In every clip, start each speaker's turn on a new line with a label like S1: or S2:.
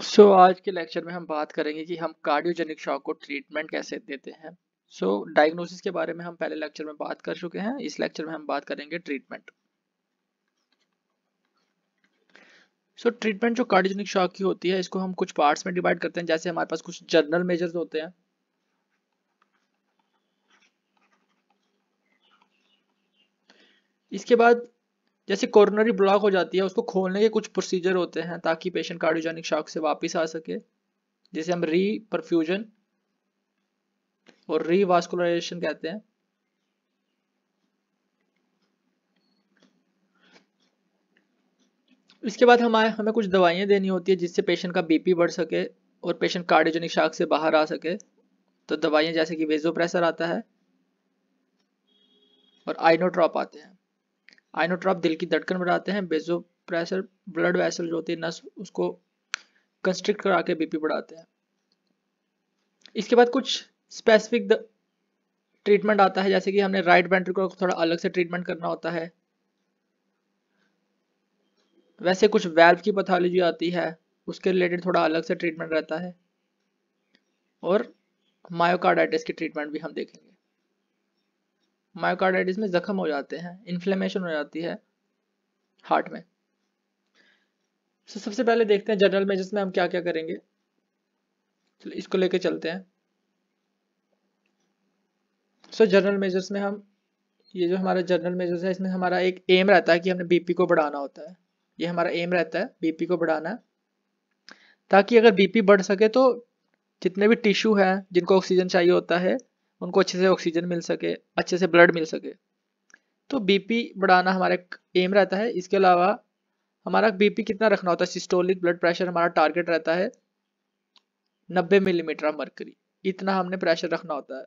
S1: आज के लेक्चर में हम बात करेंगे कि हम कार्डियोजेनिक शॉक को ट्रीटमेंट कैसे देते हैं। डायग्नोसिस के बारे में हम पहले लेक्चर में बात कर चुके हैं। इस लेक्चर में हम बात करेंगे ट्रीटमेंट। ट्रीटमेंट जो कार्डियोजेनिक शॉक की होती है, इसको हम कुछ पार्ट्स में डिवाइड करते हैं। जैसे हमारे पास कुछ जनरल मेजर्स होते हैं। इसके बाद जैसे कोरोनरी ब्लॉक हो जाती है, उसको खोलने के कुछ प्रोसीजर होते हैं ताकि पेशेंट कार्डियोजेनिक शॉक से वापस आ सके, जिसे हम री परफ्यूजन और रीवास्कुलराइजेशन कहते हैं। इसके बाद हमें कुछ दवाइयाँ देनी होती है जिससे पेशेंट का बीपी बढ़ सके और पेशेंट कार्डियोजेनिक शॉक से बाहर आ सके। तो दवाइयाँ जैसे कि वेजोप्रेसर आता है और आइनोट्रॉप आते हैं। आइनोट्रॉप दिल की धड़कन बढ़ाते हैं, वेजोप्रेसर ब्लड वेसल जो होती है नस, उसको कंस्ट्रिक्ट करा के बीपी बढ़ाते हैं। इसके बाद कुछ स्पेसिफिक ट्रीटमेंट आता है, जैसे कि हमने राइट वेंट्रिकल को थोड़ा अलग से ट्रीटमेंट करना होता है। वैसे कुछ वैल्व की पैथोलॉजी आती है, उसके रिलेटेड थोड़ा अलग से ट्रीटमेंट रहता है। और मायोकार्डाइटिस की ट्रीटमेंट भी हम देखेंगे। मायोकार्डाइटिस में जख्म हो जाते हैं, इन्फ्लेमेशन हो जाती है हार्ट में। सबसे पहले देखते हैं जनरल मेजर्स में हम क्या क्या करेंगे। चलो इसको लेके चलते हैं। जनरल मेजर्स में हम ये जो हमारा जनरल मेजर्स है, इसमें हमारा एक एम रहता है कि हमने बीपी को बढ़ाना होता है। ये हमारा एम रहता है, बीपी को बढ़ाना, ताकि अगर बीपी बढ़ सके तो जितने भी टिश्यू हैं जिनको ऑक्सीजन चाहिए होता है, उनको अच्छे से ऑक्सीजन मिल सके, अच्छे से ब्लड मिल सके। तो बीपी बढ़ाना हमारा एक एम रहता है। इसके अलावा हमारा बीपी कितना रखना होता है, सिस्टोलिक ब्लड प्रेशर हमारा टारगेट रहता है 90 मिलीमीटर ऑफ मर्करी। इतना हमने प्रेशर रखना होता है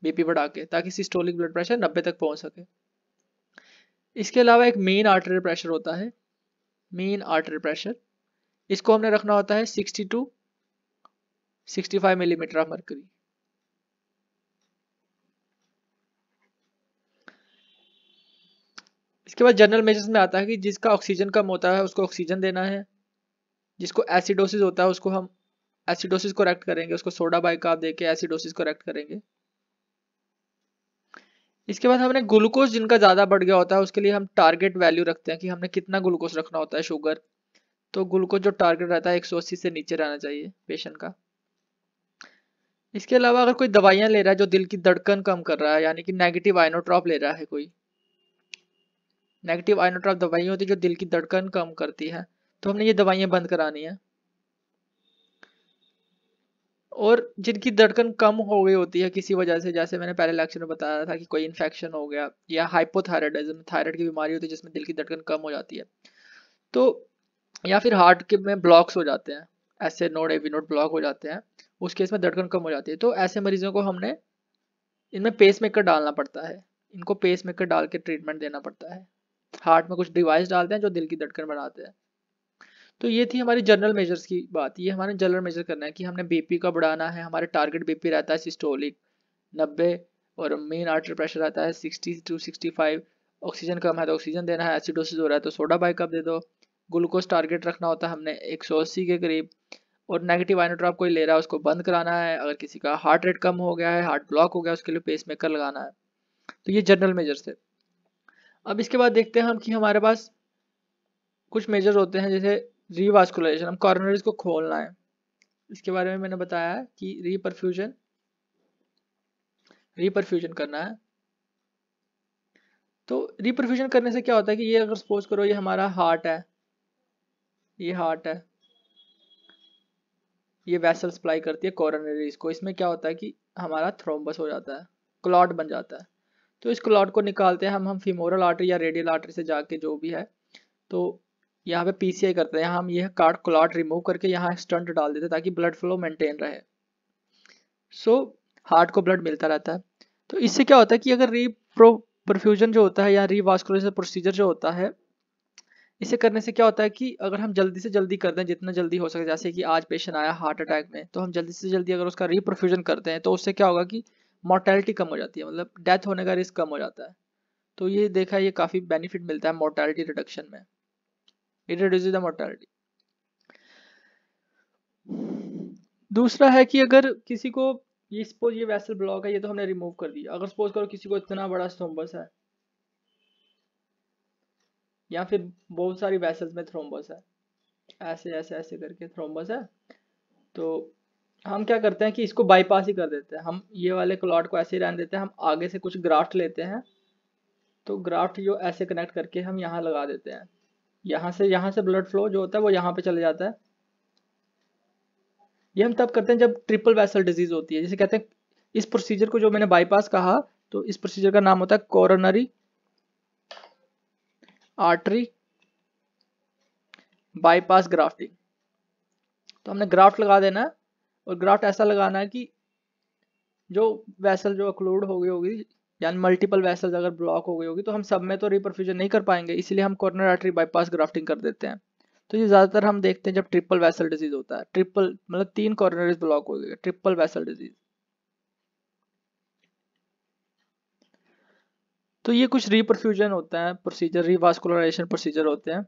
S1: बीपी बढ़ा के, ताकि सिस्टोलिक ब्लड प्रेशर 90 तक पहुंच सके। इसके अलावा एक मेन आर्टरी प्रेशर होता है, मेन आर्टरी प्रेशर, इसको हमने रखना होता है 60 टू 65 मिलीमीटर ऑफ मर्करी। इसके बाद जनरल मेजर्स में आता है कि जिसका ऑक्सीजन कम होता है उसको ऑक्सीजन देना है। जिसको एसिडोसिस होता है उसको हम एसिडोसिस करेक्ट करेंगे, उसको सोडा बाइकार्ब देके एसिडोसिस करेक्ट करेंगे। इसके बाद हमने ग्लूकोज जिनका ज़्यादा बढ़ गया होता है, उसके लिए हम टारगेट वैल्यू रखते हैं कि हमने कितना ग्लूकोज रखना होता है, शुगर। तो ग्लूकोज जो टारगेट रहता है 180 से नीचे रहना चाहिए पेशेंट का। इसके अलावा अगर कोई दवाइयाँ ले रहा है जो दिल की धड़कन कम कर रहा है, यानी कि नेगेटिव आइनोट्रॉप ले रहा है कोई, नेगेटिव आइनोट्रॉप दवाइयाँ होती है जो दिल की धड़कन कम करती है, तो हमने ये दवाइयाँ बंद करानी है। और जिनकी धड़कन कम हो गई होती है किसी वजह से, जैसे मैंने पहले लेक्चर में बताया था कि कोई इन्फेक्शन हो गया या हाइपोथायराइडिज्म, थायराइड की बीमारी होती है जिसमें दिल की धड़कन कम हो जाती है, तो या फिर हार्ट के में ब्लॉक्स हो जाते हैं, ऐसे नोड एवी नोड ब्लॉक हो जाते हैं, उस केस में धड़कन कम हो जाती है। तो ऐसे मरीजों को हमने इनमें पेस मेकर डालना पड़ता है, इनको पेस मेकर डाल के ट्रीटमेंट देना पड़ता है। हार्ट में कुछ डिवाइस डालते हैं जो दिल की धड़कन बढ़ाते हैं। तो ये थी हमारी जनरल मेजर्स की बात। ये हमारे जनरल मेजर करना है कि हमने बीपी का बढ़ाना है। हमारे टारगेट बीपी रहता है सिस्टोलिक 90 और मेन आर्टरी प्रेशर रहता है 60 टू 65। ऑक्सीजन कम है तो ऑक्सीजन देना है, एसिडोसिस हो रहा है तो सोडा बाइकअप दे दो। ग्लूकोज टारगेट रखना होता है हमने 180 के करीब। और नेगेटिव आइनोट्रॉप कोई ले रहा है उसको बंद कराना है। अगर किसी का हार्ट रेट कम हो गया है, हार्ट ब्लॉक हो गया, उसके लिए पेस मेकर लगाना है। तो ये जनरल मेजर्स थे। अब इसके बाद देखते हैं हम कि हमारे पास कुछ मेजर होते हैं, जैसे रीवास्कुलराइजेशन, हम कॉर्नरीज को खोलना है। इसके बारे में मैंने बताया है कि रीपरफ्यूजन करना है। तो रीपरफ्यूजन करने से क्या होता है कि ये अगर सपोज करो ये हमारा हार्ट है, ये हार्ट है, ये वेसल सप्लाई करती है कोरोनरीज को। इसमें क्या होता है कि हमारा थ्रोम्बस हो जाता है, क्लॉट बन जाता है। तो इस क्लॉट को निकालते हैं हम फीमोरल आर्टरी या रेडियल आर्टरी से जाके, जो भी है। तो यहाँ पे पीसीआई करते हैं हम, ये कार्ड क्लॉट रिमूव करके यहाँ स्टंट डाल देते हैं ताकि ब्लड फ्लो मेंटेन रहे। हार्ट को ब्लड मिलता रहता है। तो इससे क्या होता है कि अगर परफ्यूजन जो होता है या रीवास्कुलराइजेशन प्रोसीजर जो होता है, इसे करने से क्या होता है कि अगर हम जल्दी से जल्दी कर दें, जितना जल्दी हो सके, जैसे कि आज पेशेंट आया हार्ट अटैक में, तो हम जल्दी से जल्दी अगर उसका रीपरफ्यूजन करते हैं तो उससे क्या होगा कि मोर्टेलिटी कम हो जाती है, मतलब डेथ होने का रिस्क कम हो जाता है। तो ये देखा, ये काफ़ी बेनिफिट मिलता है मोर्टेलिटी रिडक्शन में, इट रिड्यूसेस द मोर्टेलिटी। दूसरा है कि अगर किसी को ये सपोज ये वेसल ब्लॉक है, ये तो हमने रिमूव कर दिया। अगर सपोज करो किसी को इतना बड़ा थ्रोम्बस है या फिर बहुत सारी वेसल्स में थ्रोम्बस है, ऐसे ऐसे ऐसे करके थ्रोम्बस है, तो हम क्या करते हैं कि इसको बाईपास ही कर देते हैं। हम ये वाले क्लॉट को ऐसे ही रहने देते हैं, हम आगे से कुछ ग्राफ्ट लेते हैं, तो ग्राफ्ट जो ऐसे कनेक्ट करके हम यहाँ लगा देते हैं। यहाँ से ब्लड फ्लो जो होता है वो यहाँ पे चले जाता है। ये हम तब करते हैं जब ट्रिपल वेसल डिजीज होती है, जिसे कहते हैं, इस प्रोसीजर को जो मैंने बाईपास कहा, तो इस प्रोसीजर का नाम होता है कोरोनरी आर्टरी बाईपास ग्राफ्टिंग। तो हमने ग्राफ्ट लगा देना है, और ग्राफ्ट ऐसा लगाना है कि जो वेसल जो अक्लूड हो गई होगी, यानी मल्टीपल वेसल्स अगर ब्लॉक हो गई होगी, तो हम सब में तो रिपरफ्यूजन नहीं कर पाएंगे, इसलिए हम कॉर्नर आर्टरी बाईपास ग्राफ्टिंग कर देते हैं। तो ये ज़्यादातर हम देखते हैं जब ट्रिपल वेसल डिजीज होता है। ट्रिपल मतलब 3 कॉर्नरीज ब्लॉक हो गए, ट्रिपल वेसल डिजीज। तो ये कुछ रिपरफ्यूजन होता है प्रोसीजर, रिवास्कुलराइजेशन प्रोसीजर होते हैं,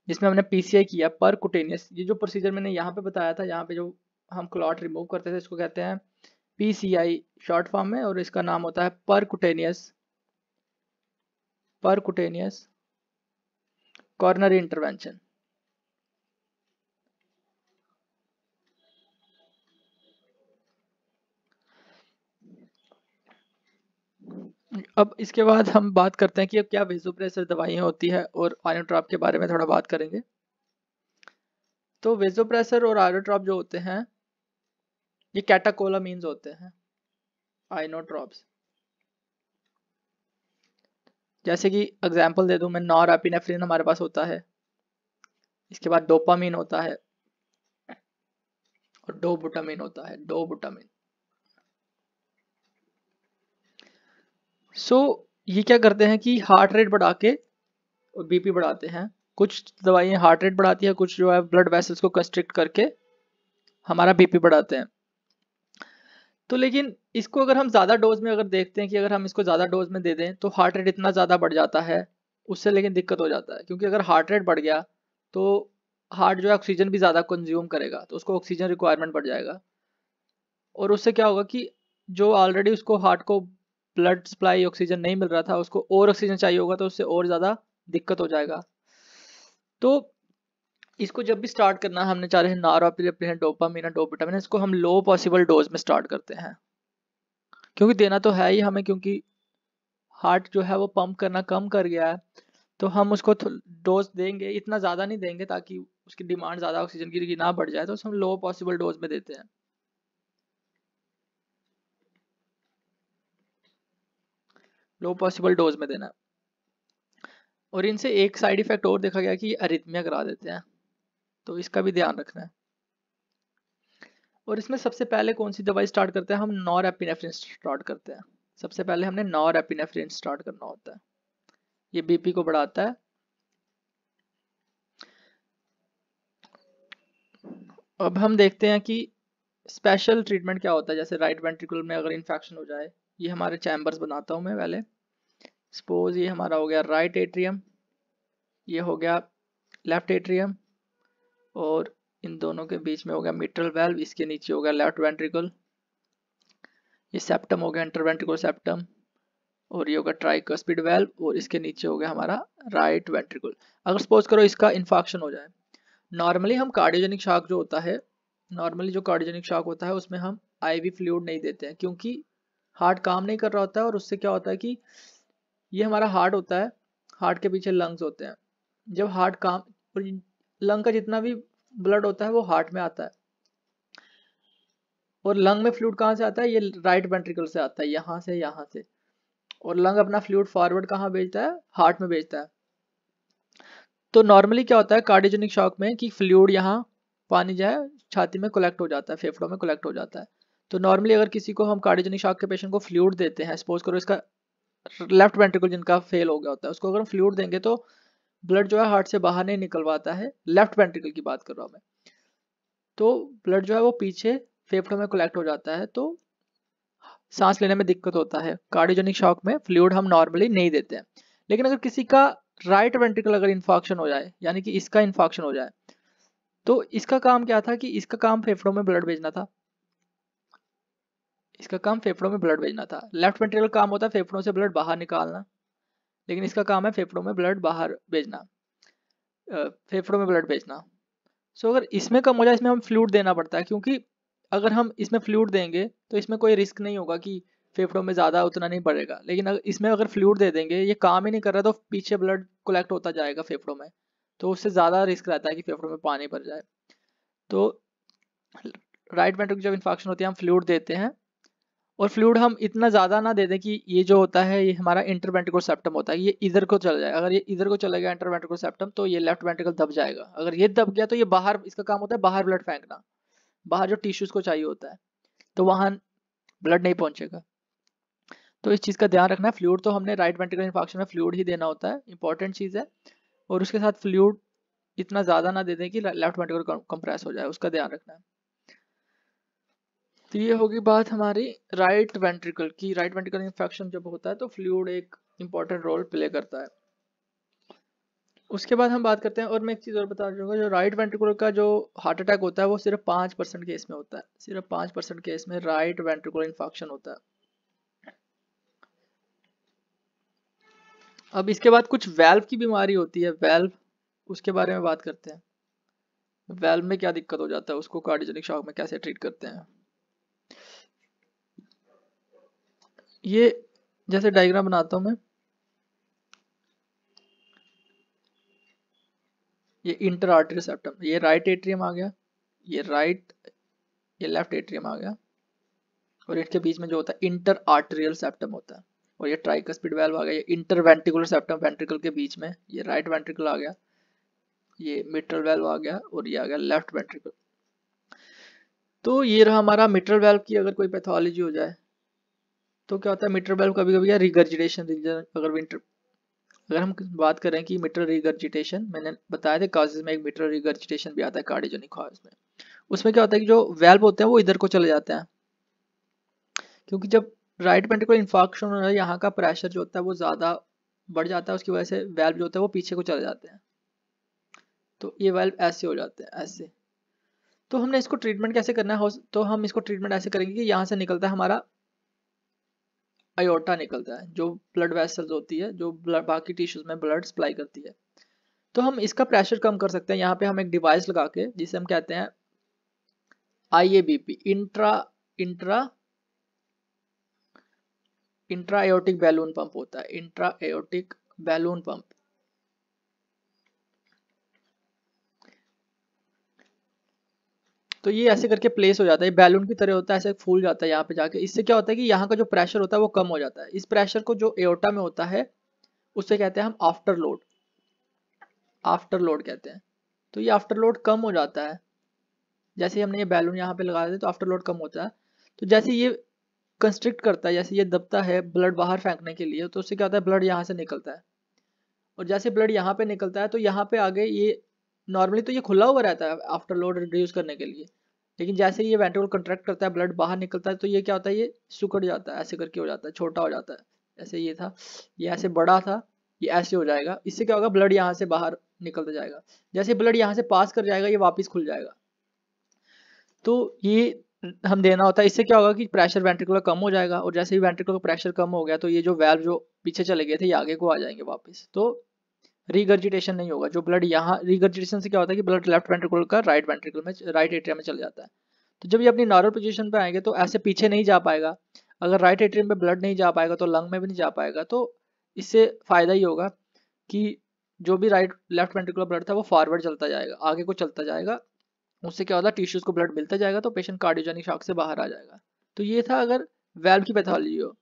S1: जिसमें हमने पीसीआई किया, परकुटेनियस। ये जो प्रोसीजर मैंने यहाँ पे बताया था, यहाँ पे जो हम क्लॉट रिमूव करते थे, इसको कहते हैं पीसीआई शॉर्ट फॉर्म में, और इसका नाम होता है परकुटेनियस कॉर्नरी इंटरवेंशन। अब इसके बाद हम बात करते हैं कि अब क्या वेसोप्रेसर दवाइयाँ होती है, और आयोट्रॉप के बारे में थोड़ा बात करेंगे। तो वेसोप्रेसर और आयोट्रॉप जो होते हैं, ये कैटाकोलामीन्स होते हैं, आइनोट्रॉप्स। जैसे कि एग्जांपल दे दूं मैं, नॉरएपिनेफ्रिन हमारे पास होता है, इसके बाद डोपामीन होता है, और डोबुटामीन होता है, डोबुटामीन। ये क्या करते हैं कि हार्ट रेट बढ़ा के और बीपी बढ़ाते हैं। कुछ दवाइयाँ हार्ट रेट बढ़ाती है, कुछ जो है ब्लड वेसल्स को कंस्ट्रिक्ट करके हमारा बीपी बढ़ाते हैं। तो लेकिन इसको अगर हम ज़्यादा डोज में अगर देखते हैं कि अगर हम इसको ज़्यादा डोज में दे दें तो हार्ट रेट इतना ज़्यादा बढ़ जाता है, उससे लेकिन दिक्कत हो जाता है, क्योंकि अगर हार्ट रेट बढ़ गया तो हार्ट जो है ऑक्सीजन भी ज़्यादा कंज्यूम करेगा, तो उसको ऑक्सीजन रिक्वायरमेंट बढ़ जाएगा, और उससे क्या होगा कि जो ऑलरेडी उसको हार्ट को ब्लड सप्लाई ऑक्सीजन नहीं मिल रहा था, उसको और ऑक्सीजन चाहिए होगा, तो उससे और ज़्यादा दिक्कत हो जाएगा। तो इसको जब भी स्टार्ट करना है, हमने चाहे नॉरएपिनेफ्रिन, डोपामीन, डोबुटामीन, इसको हम लो पॉसिबल डोज में स्टार्ट करते हैं, क्योंकि देना तो है ही हमें, क्योंकि हार्ट जो है वो पंप करना कम कर गया है, तो हम उसको डोज देंगे, इतना ज़्यादा नहीं देंगे ताकि उसकी डिमांड ज़्यादा ऑक्सीजन की ना बढ़ जाए, तो हम लो पॉसिबल डोज में देते हैं। लो पॉसिबल डोज में देना। और इनसे एक साइड इफेक्ट और देखा गया कि अरिथमिया करा देते हैं, तो इसका भी ध्यान रखना है। और इसमें सबसे पहले कौन सी दवाई स्टार्ट करते हैं, हम नॉरएपिनेफ्रिन स्टार्ट करते हैं। सबसे पहले हमने नॉरएपिनेफ्रिन स्टार्ट करना होता है, ये बीपी को बढ़ाता है। अब हम देखते हैं कि स्पेशल ट्रीटमेंट क्या होता है। जैसे राइट वेंट्रिकल में अगर इन्फेक्शन हो जाए, ये हमारे चैम्बर्स बनाता हूँ मैं पहले। सपोज ये हमारा हो गया राइट एट्रियम, ये हो गया लेफ्ट एट्रियम, और इन दोनों के बीच में हो गया मिट्रल वेल्व, इसके नीचे हो गया लेफ्ट वेंट्रिकल, ये सेप्टम हो गया इंटरवेंट्रिकुलर सेप्टम, और ये होगा ट्राइकस्पिड वेल्व, और इसके नीचे हो गया हमारा राइट वेंट्रिकल। अगर सपोज करो इसका इन्फेक्शन हो जाए, नॉर्मली हम कार्डियोजेनिक शॉक जो होता है, उसमें हम आईवी फ्लूइड नहीं देते हैं, क्योंकि हार्ट काम नहीं कर रहा होता है, और उससे क्या होता है कि ये हमारा हार्ट होता है, हार्ट के पीछे लंग्स होते हैं। जब हार्ट काम, लंग का जितना भी ब्लड होता है वो हार्ट में आता है, और लंग में फ्लूइड कहाँ से आता है, ये राइट वेंट्रिकल से आता है, यहाँ से, और लंग अपना फ्लूइड फॉरवर्ड कहाँ भेजता है, हार्ट में भेजता है। तो नॉर्मली क्या होता है कार्डियोजेनिक शॉक में कि फ्लूइड यहाँ पानी जो है छाती में कलेक्ट हो जाता है, फेफड़ों में कलेक्ट हो जाता है। तो नॉर्मली अगर किसी को हम कार्डियोजेनिक शॉक के पेशेंट को फ्लूइड देते हैं, सपोज करो इसका लेफ्ट वेंट्रिकल जिनका फेल हो गया होता है, उसको अगर हम फ्लूइड देंगे तो ब्लड जो है हार्ट से बाहर नहीं निकलवाता है, लेफ्ट वेंट्रिकल की बात कर रहा हूँ मैं, तो ब्लड जो है वो पीछे फेफड़ों में कलेक्ट हो जाता है, तो सांस लेने में दिक्कत होता है। कार्डियोजेनिक शॉक में फ्लूइड हम नॉर्मली नहीं देते हैं। लेकिन अगर किसी का राइट वेंट्रिकल अगर इन्फॉक्शन हो जाए, यानी कि इसका इन्फॉक्शन हो जाए, तो इसका काम क्या था कि इसका काम फेफड़ों में ब्लड भेजना था, इसका काम फेफड़ों में ब्लड भेजना था। लेफ्ट वेंट्रिकल काम होता है फेफड़ों से ब्लड बाहर निकालना, लेकिन इसका काम है फेफड़ों में ब्लड बाहर भेजना, फेफड़ों में ब्लड भेजना। सो अगर इसमें कम हो जाए, इसमें हम फ्लूइड देना पड़ता है, क्योंकि अगर हम इसमें फ्लूइड देंगे तो इसमें कोई रिस्क नहीं होगा कि फेफड़ों में ज़्यादा उतना नहीं बढ़ेगा, लेकिन अगर इसमें अगर फ्लूइड दे देंगे, ये काम ही नहीं कर रहा तो पीछे ब्लड कलेक्ट होता जाएगा फेफड़ों में, तो उससे ज़्यादा रिस्क रहता है कि फेफड़ों में पानी भर जाए। तो राइट वेंट्रिकल जब इन्फेक्शन होती है हम फ्लूइड देते हैं, और फ्लूइड हम इतना ज़्यादा ना दे दें कि ये जो होता है ये हमारा इंटरवेंट्रिकल सेप्टम होता है, ये इधर को चला जाए। अगर ये इधर को चला गया इंटरवेंट्रिकल सेप्टम तो ये लेफ्ट वेंट्रिकल दब जाएगा। अगर ये दब गया तो ये बाहर, इसका काम होता है बाहर ब्लड फेंकना, बाहर जो टिश्यूज को चाहिए होता है, तो वहाँ ब्लड नहीं पहुंचेगा। तो इस चीज़ का ध्यान रखना है। फ्लूइड तो हमने राइट वेंट्रिकल इन्फेक्शन में फ्लूइड ही देना होता है, इंपॉर्टेंट चीज़ है। और उसके साथ फ्लूइड इतना ज़्यादा ना दे दें कि लेफ्ट वेंट्रिकल कंप्रेस हो जाए, उसका ध्यान रखना है। तो ये होगी बात हमारी राइट वेंट्रिकल की। राइट वेंट्रिकल इन्फेक्शन जब होता है तो फ्लूइड एक इंपॉर्टेंट रोल प्ले करता है। उसके बाद हम बात करते हैं, और मैं एक चीज़ और बता दूंगा, जो राइट वेंट्रिकल का जो हार्ट अटैक होता है वो सिर्फ 5% केस में होता है, सिर्फ 5% केस में राइट वेंट्रिकल इन्फेक्शन होता है। अब इसके बाद कुछ वेल्व की बीमारी होती है, वेल्व, उसके बारे में बात करते हैं। वेल्व में क्या दिक्कत हो जाता है, उसको कार्डियोजेनिक शॉक में कैसे ट्रीट करते हैं। ये जैसे डायग्राम बनाता हूं मैं, ये इंटर आर्टरी सेप्टम, ये राइट एट्रियम आ गया, ये राइट, ये लेफ्ट एट्रियम आ गया, और इनके बीच में जो होता है इंटर आर्टेरियल सेप्टम होता है, और ये ट्राइकस्पिड वेल्व आ गया, ये इंटर वेंट्रिकुलर सेप्टम, वेंट्रिकल के बीच में, ये राइट वेंट्रिकल आ गया, ये मिट्रल वेल्व आ गया, और ये आ गया लेफ्ट वेंट्रिकल। तो ये रहा हमारा मिट्रल वेल्व की अगर कोई पैथोलॉजी हो जाए तो क्या होता है, मिट्रल वेल्व कभी कभी रिगर्जिटेशन रीजन, अगर हम बात करें कि मिट्रल रिगर्जिटेशन, मैंने बताया था काजेज में एक मिट्रल रिगर्जिटेशन भी आता है कार्डियोजेनिक कॉज में। उसमें क्या होता है कि जो वेल्व होते हैं वो इधर को चले जाते हैं, क्योंकि जब राइट वेंट्रिकल इन्फार्क्शन हो रहा है यहाँ का प्रेशर जो होता है वो ज़्यादा बढ़ जाता है, उसकी वजह से वेल्व जो होता है वो पीछे को चले जाते हैं, तो ये वेल्व ऐसे हो जाते हैं, ऐसे। तो हमने इसको ट्रीटमेंट कैसे करना है, तो हम इसको ट्रीटमेंट ऐसे करेंगे कि यहाँ से निकलता है हमारा अयोर्टा, निकलता है जो ब्लड वेसल्स होती है, जो बाकी टिश्यूज में ब्लड सप्लाई करती है। तो हम इसका प्रेशर कम कर सकते हैं, यहाँ पे हम एक डिवाइस लगा के, जिसे हम कहते हैं IABP, intra aortic balloon pump होता है, इंट्रा एयोटिक बैलून पंप। तो ये ऐसे करके प्लेस हो जाता है, बैलून की तरह होता है, ऐसे फूल जाता है यहाँ पे जाके। इससे क्या होता है कि यहाँ का जो प्रेशर होता है वो कम हो जाता है। इस प्रेशर को जो एयोटा में होता है उससे कहते हैं हम आफ्टर लोड, आफ्टर लोड कहते हैं। तो ये आफ्टर लोड कम हो जाता है, जैसे हमने ये बैलून यहाँ पे लगा दिया तो आफ्टर लोड कम होता है। तो जैसे ये कंस्ट्रिक्ट करता है, जैसे ये दबता है ब्लड बाहर फेंकने के लिए, तो उससे क्या होता है ब्लड यहाँ से निकलता है, और जैसे ब्लड यहाँ पे निकलता है तो यहाँ पे आगे ये, नॉर्मली तो ये खुला हुआ रहता है आफ्टर लोड रिड्यूस करने के लिए, लेकिन जैसे ये वेंट्रिकल कंट्रैक्ट करता है ब्लड बाहर निकलता है तो ये क्या होता है, ये सिकुड़ जाता है, ऐसे करके हो जाता है, छोटा हो जाता है। ऐसे ये था, ये ऐसे बड़ा था, ये ऐसे हो जाएगा। इससे क्या होगा, ब्लड यहाँ से बाहर निकलता जाएगा, जैसे ब्लड यहाँ से पास कर जाएगा ये वापस खुल जाएगा। तो ये हम देना होता है। इससे क्या होगा कि प्रेशर वेंट्रिकुलर कम हो जाएगा, और जैसे ही वेंट्रिकुलर का प्रेशर कम हो गया तो ये जो वेल्व जो पीछे चले गए थे ये आगे को आ जाएंगे वापस, तो रिगर्जिटेशन नहीं होगा। जो ब्लड यहाँ, रिगर्जिटेशन से क्या होता है कि ब्लड लेफ्ट वेंट्रिकल का राइट वेंट्रिकल में, राइट एट्रियम में चले जाता है। तो जब ये अपनी नॉर्मल पोजीशन पे आएंगे तो ऐसे पीछे नहीं जा पाएगा। अगर राइट एट्रियम में ब्लड नहीं जा पाएगा तो लंग में भी नहीं जा पाएगा। तो इससे फायदा ही होगा कि जो भी राइट लेफ्ट वेंट्रिकुलर ब्लड था वो फॉरवर्ड चलता जाएगा, आगे को चलता जाएगा। उससे क्या होता है, टिश्यूज को ब्लड मिलता जाएगा तो पेशेंट कार्डियोजेनिक शॉक से बाहर आ जाएगा। तो ये था अगर वेल्व की पैथोलॉजी हो।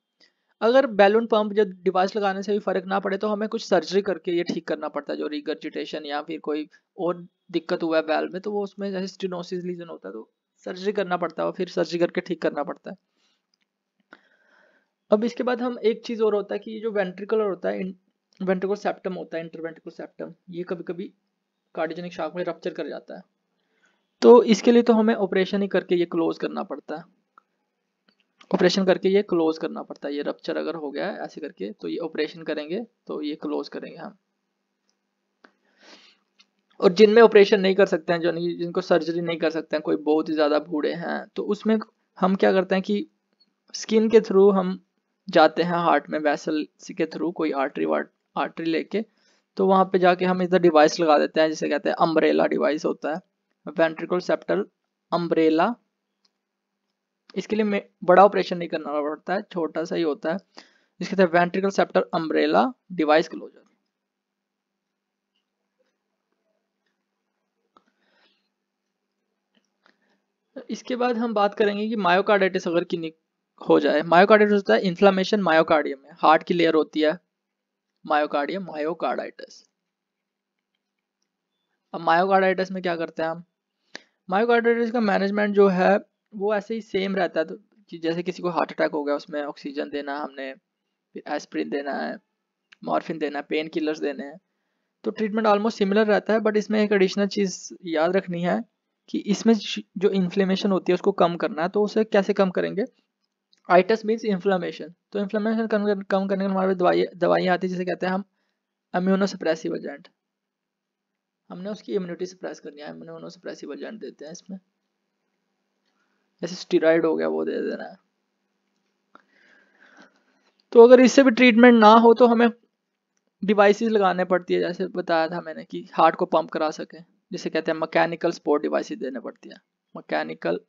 S1: अगर बैलून पंप जब डिवाइस लगाने से भी फर्क ना पड़े तो हमें कुछ सर्जरी करके ये ठीक करना पड़ता है, जो रिगर्जिटेशन या फिर कोई और दिक्कत हुआ है वेल्व में, तो वो उसमें जैसे स्टेनोसिस लीजन होता है तो सर्जरी करना पड़ता है, और फिर सर्जरी करके ठीक करना पड़ता है। अब इसके बाद हम एक चीज और होता है कि जो वेंट्रिकुलर होता है, वेंट्रिकुलर सेप्टम होता है, इंटरवेंट्रिकुलर सेप्टम, ये कभी कभी कार्डियोजेनिक शॉक में रप्चर कर जाता है। तो इसके लिए तो हमें ऑपरेशन ही करके ये क्लोज करना पड़ता है, ऑपरेशन करके ये क्लोज करना पड़ता है। ये रप्चर अगर हो गया है ऐसे करके तो ये ऑपरेशन करेंगे तो ये क्लोज करेंगे हम। और जिनमें ऑपरेशन नहीं कर सकते हैं, जो नहीं, जिनको सर्जरी नहीं कर सकते हैं, कोई बहुत ही ज़्यादा बूढ़े हैं, तो उसमें हम क्या करते हैं कि स्किन के थ्रू हम जाते हैं हार्ट में, वेसल के थ्रू कोई आर्टरी लेके, तो वहाँ पे जाके हम इधर डिवाइस लगा देते हैं, जिसे कहते हैं अम्ब्रेला डिवाइस होता है, वेंट्रिकल सेप्टल अम्ब्रेला। इसके लिए बड़ा ऑपरेशन नहीं करना पड़ता है, छोटा सा ही होता है, जिसके कहते हैं ventricle septal umbrella device closure. इसके बाद हम बात करेंगे कि मायोकार्डाइटिस अगर की हो जाए। मायोकार्डाइटिस होता है इन्फ्लामेशन मायोकार्डियम में, हार्ट की लेयर होती है मायोकार्डियम, मायोकार्डाइटिस। अब मायोकार्डाइटिस में क्या करते हैं हम, मायोकार्डाइटिस का मैनेजमेंट जो है वो ऐसे ही सेम रहता है, तो जैसे किसी को हार्ट अटैक हो गया, उसमें ऑक्सीजन देना हमने, फिर एस्प्रिन देना है, मॉर्फिन देना है, पेन किलर्स देने हैं, तो ट्रीटमेंट ऑलमोस्ट सिमिलर रहता है। बट इसमें एक एडिशनल चीज़ याद रखनी है कि इसमें जो इन्फ्लेमेशन होती है उसको कम करना है, तो उसे कैसे कम करेंगे। आइटस मीन्स इन्फ्लेमेशन, तो इन्फ्लेमेशन कम करने के हमारे दवाइयाँ आती है, जिसे कहते हैं हम इम्यूनोसप्रेसिव एजेंट। हमने उसकी इम्यूनिटी सप्रेस करनी है, इम्यूनोसप्रेसिव एजेंट देते हैं इसमें, जैसे स्टीरॉयड हो गया वो दे देना है। तो अगर इससे भी ट्रीटमेंट ना हो तो हमें डिवाइसेस लगाने पड़ती है, जैसे बताया था मैंने कि हार्ट को पंप करा सके, जिसे कहते हैं मैकेनिकल सपोर्ट डिवाइसेस देने पड़ती है। मैकेनिकल,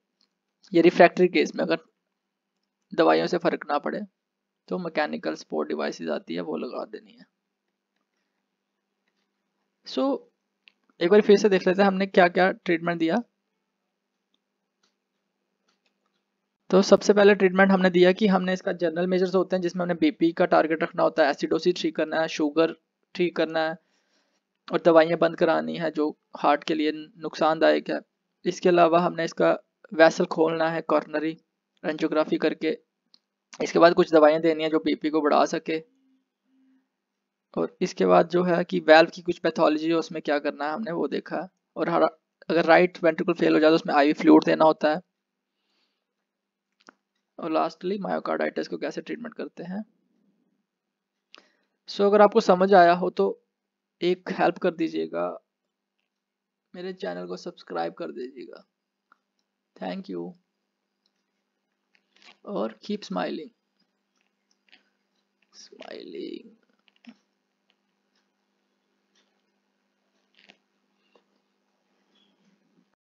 S1: ये रिफ्रैक्टरी केस में अगर दवाइयों से फर्क ना पड़े तो मैकेनिकल सपोर्ट डिवाइसेस आती है, वो लगा देनी है। सो एक बार फिर से देख लेते हैं हमने क्या क्या ट्रीटमेंट दिया। तो सबसे पहले ट्रीटमेंट हमने दिया कि हमने इसका जनरल मेजर्स होते हैं, जिसमें हमने बीपी का टारगेट रखना होता है, एसिडोसिस ठीक करना है, शुगर ठीक करना है, और दवाइयाँ बंद करानी है जो हार्ट के लिए नुकसानदायक है। इसके अलावा हमने इसका वैसल खोलना है कॉर्नरी एंजियोग्राफी करके। इसके बाद कुछ दवाइयाँ देनी है जो बीपी को बढ़ा सके, और इसके बाद जो है कि वेल्व की कुछ पैथोलॉजी है उसमें क्या करना है हमने वो देखा। और अगर राइट वेंट्रिकल फेल हो जाए तो उसमें आईवी फ्लूइड देना होता है। और लास्टली मायोकार्डाइटिस को कैसे ट्रीटमेंट करते हैं। सो अगर आपको समझ आया हो तो एक हेल्प कर दीजिएगा, मेरे चैनल को सब्सक्राइब कर दीजिएगा। थैंक यू, और कीप स्माइलिंग स्माइलिंग।